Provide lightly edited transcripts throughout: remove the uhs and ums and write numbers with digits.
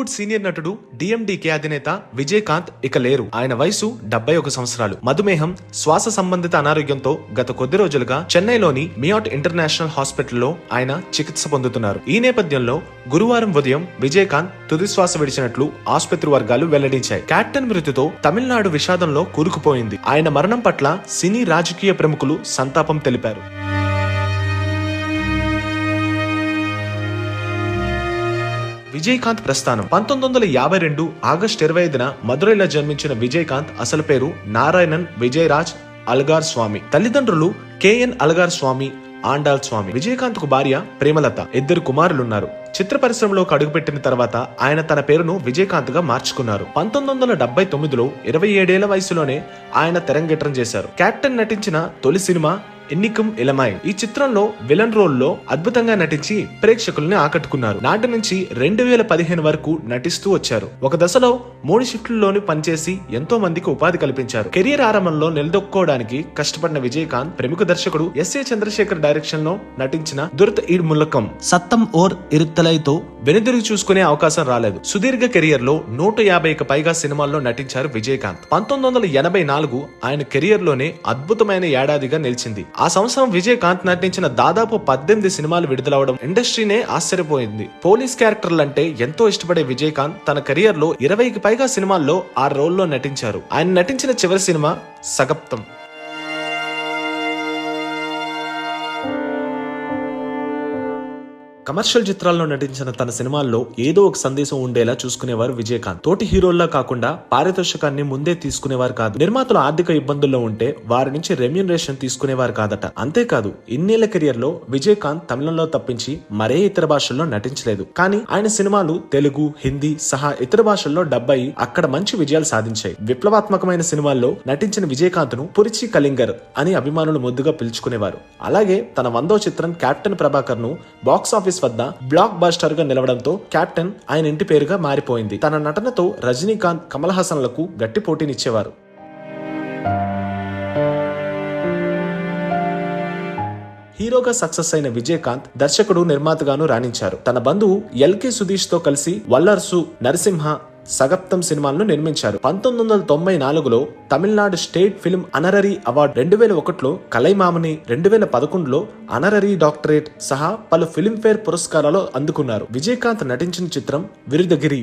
Tollywood senior నటుడు DMDK అధినేత విజయకాంత్ ఇక లేరు. ఆయన వయసు 71 సంవత్సరాలు. మధుమేహం, శ్వాస సంబంధిత అనారోగ్యంతో గత కొద్ది రోజులుగా చెన్నైలోని మియాట్ ఇంటర్నేషనల్ హాస్పిటల్లో ఆయన చికిత్స పొందుతున్నారు. ఈ నేపథ్యంలో గురువారం ఉదయం విజయకాంత్ తుది శ్వాస విడిచినట్లు ఆసుపత్రి వర్గాలు వెల్లడించాయి. కెప్టెన్ మృతితో తమిళనాడు విషాదంలో కూరుకుపోయింది. ఆయన మరణం పట్ల సినీ రాజకీయ ప్రముఖులు సంతాపం తెలిపారు. విజయకాంత్ ప్రస్థానం 1952 ఆగస్టు 25న మదురైలో జన్మించిన విజయకాంత్ అసలు పేరు నారాయణన్ విజయరాజ్ అల్గార్ స్వామి. తల్లిదండ్రులు కేఎన్ అల్గార్ స్వామి, ఆండాల్ స్వామి. విజయకాంత్ కు భార్య ప్రేమలత. 2 కుమారులున్నారు. చిత్ర పరిశ్రమలోకి అడుగుపెట్టిన తర్వాత ఆయన తన పేరును విజయకాంత్ గా మార్చుకున్నారు. 1979లో 27 ఏళ్ల వయసులోనే ఆయన తెరంగేట్రం చేశారు. కెప్టెన్ నటించిన తొలి సినిమా ఎన్నికం ఇలమాయ్. ఈ చిత్రంలో విలన్ రోల్ లో అద్భుతంగా నటించి ప్రేక్షకుల్ని ఆకట్టుకున్నారు. నాటి నుంచి 2015 వరకు నటిస్తూ వచ్చారు. ఒక దశలో 3 షిఫ్ట్లలోని పనిచేసి ఎంతో మందికి ఉపాధి కల్పించారు. కెరీర్ ఆరంభంలో నిలదొక్కుకోవడానికి కష్టపడిన విజయకాంత్ ప్రముఖ దర్శకుడు ఎస్ఏ చంద్రశేఖర్ డైరెక్షన్ లో నటించిన దురత ఈడ్ ముల్లకం సత్తం ఓర్ ఇరుత్తలైతో వెనుదిరిగి చూసుకునే అవకాశం రాలేదు. సుదీర్ఘ కెరియర్ లో 150కి పైగా సినిమాల్లో నటించారు విజయకాంత్. 1984 ఆయన కెరియర్ లోనే అద్భుతమైన ఏడాదిగా నిలిచింది. ఆ సంవత్సరం విజయకాంత్ నటించిన దాదాపు 18 సినిమాలు విడుదలవడం ఇండస్ట్రీనే ఆశ్చర్యపోయింది. పోలీస్ క్యారెక్టర్లంటే ఎంతో ఇష్టపడే విజయకాంత్ తన కెరియర్ లో 20కి పైగా సినిమాల్లో 6 రోల్లో నటించారు. ఆయన నటించిన చివరి సినిమా సగప్తం. కమర్షియల్ చిత్రాల్లో నటించిన తన సినిమాల్లో ఏదో ఒక సందేశం ఉండేలా చూసుకునేవారు విజయకాంత్. తోటి హీరోల్లా కాకుండా పారితోషికాన్ని ముందే తీసుకునేవారు కాదు. నిర్మాతలు ఆర్థిక ఇబ్బందుల్లో ఉంటే వారి నుంచి రెమ్యూనరేషన్ తీసుకునేవారు కాదట. అంతేకాదు, ఇన్నేళ్ల కెరియర్ లో విజయకాంత్ తమిళంలో తప్పించి మరే ఇతర భాషల్లో నటించలేదు. కానీ ఆయన సినిమాలు తెలుగు, హిందీ సహా ఇతర భాషల్లో డబ్ అయి అక్కడ మంచి విజయాలు సాధించాయి. విప్లవాత్మకమైన సినిమాల్లో నటించిన విజయకాంత్ ను పురిచి కలింగర్ అని అభిమానులు ముద్దుగా పిలుచుకునేవారు. అలాగే తన 100వ చిత్రం కెప్టెన్ ప్రభాకర్ ను బాక్సాఫీస్ వద్ద బ్లాక్ బస్టర్ గా నిలవడంతో కెప్టెన్ ఆయన ఇంటి పేరుగా మారిపోయింది. తన నటనతో రజనీకాంత్, కమల్ హాసన్ లకు గట్టి పోటీనిచ్చేవారు. హీరోగా సక్సెస్ అయిన విజయకాంత్ దర్శకుడు, నిర్మాతగాను రాణించారు. తన బంధువు ఎల్కే సుధీష్ తో కలిసి వల్లర్సు, నరసింహ, సగప్తం సినిమాలను నిర్మించారు. 1994లో Tamil Nadu state film honorary award, 2001లో కలైమామని, 2011లో అనరరీ డాక్టరేట్ సహా పలు ఫిల్మ్ఫేర్ పురస్కారాలు అందుకున్నారు. విజయకాంత్ నటించిన చిత్రం విరుదగిరి.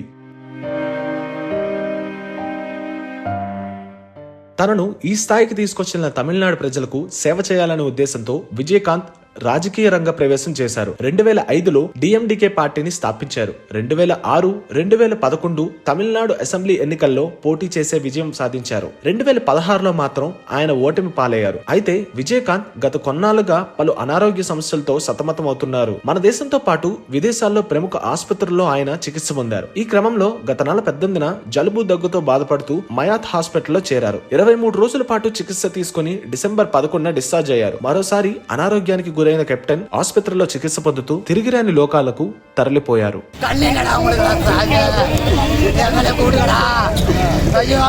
తనను ఈ స్థాయికి తీసుకొచ్చిన తమిళనాడు ప్రజలకు సేవ చేయాలనే ఉద్దేశంతో విజయకాంత్ రాజకీయ రంగ ప్రవేశం చేశారు. 2005లో డిఎండికే పార్టీని స్థాపించారు. 2006, 2011 తమిళనాడు అసెంబ్లీ ఎన్నికల్లో పోటీ చేసే విజయం సాధించారు. 2016లో మాత్రం ఆయన ఓటమి పాలయ్యారు. అయితే విజయకాంత్ గత కొన్నాళ్లుగా పలు అనారోగ్య సమస్యలతో సతమతమవుతున్నారు. మన దేశంతో పాటు విదేశాల్లో ప్రముఖ ఆసుపత్రుల్లో ఆయన చికిత్స పొందారు. ఈ క్రమంలో గత నెల 18న జలుబు, దగ్గుతో బాధపడుతూ మయాత్ హాస్పిటల్లో చేరారు. 23 రోజుల పాటు చికిత్స తీసుకుని డిసెంబర్ 11న డిశ్చార్జ్ అయ్యారు. మరోసారి అనారోగ్యానికి గురైన కెప్టెన్ ఆసుపత్రిలో చికిత్స పొందుతూ తిరిగిరాని లోకాలకు తరలిపోయారు. అయ్యో